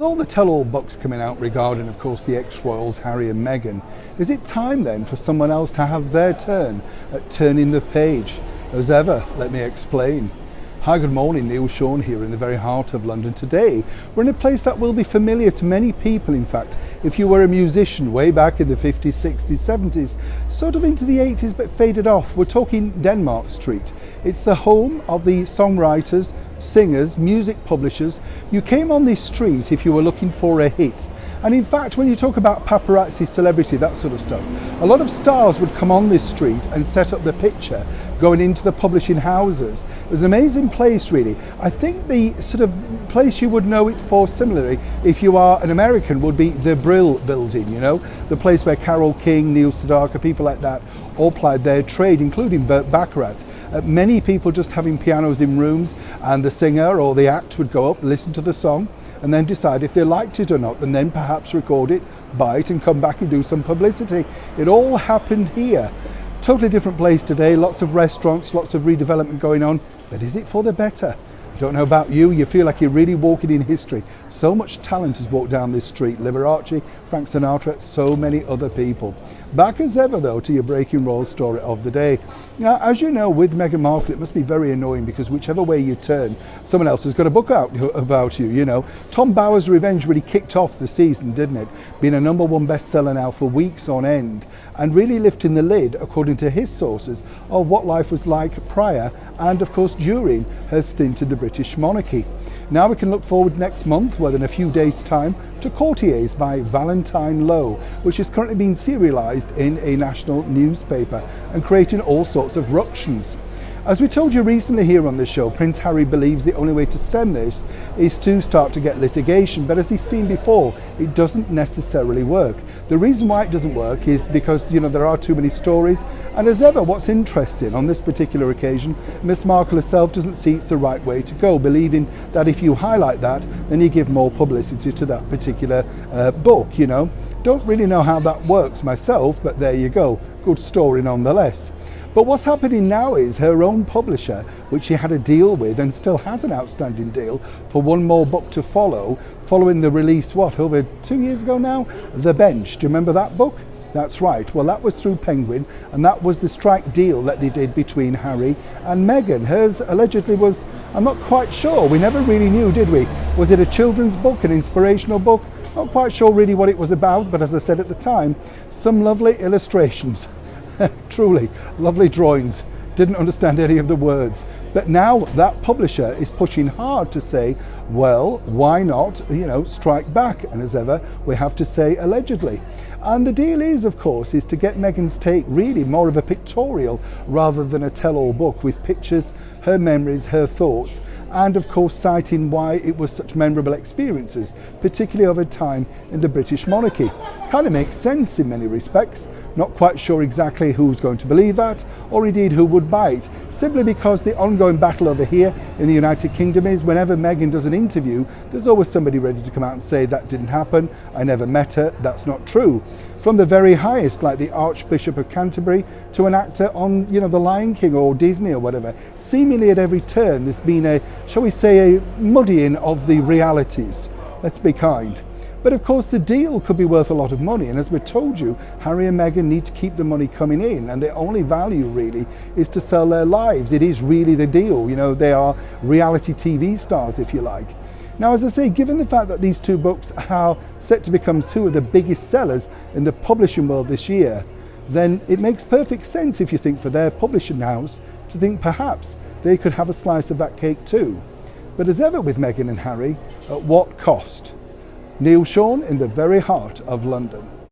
With all the tell-all books coming out regarding, of course, the ex-royals Harry and Meghan, is it time then for someone else to have their turn at turning the page? As ever, let me explain. Hi, good morning, Neil Sean here in the very heart of London. Today, we're in a place that will be familiar to many people, in fact, if you were a musician way back in the 50s, 60s, 70s, sort of into the 80s but faded off. We're talking Denmark Street. It's the home of the songwriters, singers, music publishers. You came on this street if you were looking for a hit. And in fact, when you talk about paparazzi, celebrity, that sort of stuff, a lot of stars would come on this street and set up the picture going into the publishing houses. It was an amazing place, really. I think the sort of place you would know it for similarly, if you are an American, would be the Brill building, you know, the place where Carole King, Neil Sedaka, people like that all plied their trade, including Burt Bacharach. Many people just having pianos in rooms, and the singer or the act would go up, listen to the song, and then decide if they liked it or not, and then perhaps record it, buy it, and come back and do some publicity. It all happened here. Totally different place today, lots of restaurants, lots of redevelopment going on, but is it for the better? Don't know about you, you feel like you're really walking in history. So much talent has walked down this street. Liberace, Frank Sinatra, so many other people. Back as ever though to your breaking royal story of the day. Now, as you know, with Meghan Markle, it must be very annoying because whichever way you turn, someone else has got a book out about you, you know. Tom Bower's Revenge really kicked off the season, didn't it? Being a #1 bestseller now for weeks on end, and really lifting the lid, according to his sources, of what life was like prior and of course during her stint in the British monarchy. Now we can look forward next month, well in a few days time, to Courtiers by Valentine Lowe, which is currently being serialised in a national newspaper and creating all sorts of ructions. As we told you recently here on the show, Prince Harry believes the only way to stem this is to start to get litigation, but as he's seen before, it doesn't necessarily work. The reason why it doesn't work is because, you know, there are too many stories, and as ever, what's interesting on this particular occasion, Miss Markle herself doesn't see it's the right way to go, believing that if you highlight that, then you give more publicity to that particular book, you know. Don't really know how that works myself, but there you go. Good story nonetheless. But what's happening now is her own publisher, which she had a deal with and still has an outstanding deal for one more book to follow, following the release, over 2 years ago now? The Bench. Do you remember that book? That's right. Well, that was through Penguin, and that was the strike deal that they did between Harry and Meghan. Hers allegedly was, I'm not quite sure. We never really knew, did we? Was it a children's book, an inspirational book? Not quite sure really what it was about, but as I said at the time, some lovely illustrations. Truly, lovely drawings. Didn't understand any of the words. But now that publisher is pushing hard to say, well, why not, you know, strike back? And as ever, we have to say allegedly. And the deal is, of course, is to get Meghan's take really more of a pictorial rather than a tell-all book with pictures, her memories, her thoughts, and of course citing why it was such memorable experiences, particularly of her time in the British monarchy. Kind of makes sense in many respects. Not quite sure exactly who's going to believe that, or indeed who would buy it, simply because the ongoing battle over here in the United Kingdom is whenever Meghan does an interview, there's always somebody ready to come out and say that didn't happen, I never met her, that's not true. From the very highest, like the Archbishop of Canterbury, to an actor on, you know, The Lion King or Disney or whatever. Seemingly at every turn there's been a, shall we say, a muddying of the realities. Let's be kind. But of course the deal could be worth a lot of money, and as we told you, Harry and Meghan need to keep the money coming in, and their only value really is to sell their lives. It is really the deal, you know, they are reality TV stars, if you like. Now, as I say, given the fact that these two books are set to become two of the biggest sellers in the publishing world this year, then it makes perfect sense, if you think, for their publishing house to think perhaps they could have a slice of that cake too. But as ever with Meghan and Harry, at what cost? Neil Sean in the very heart of London.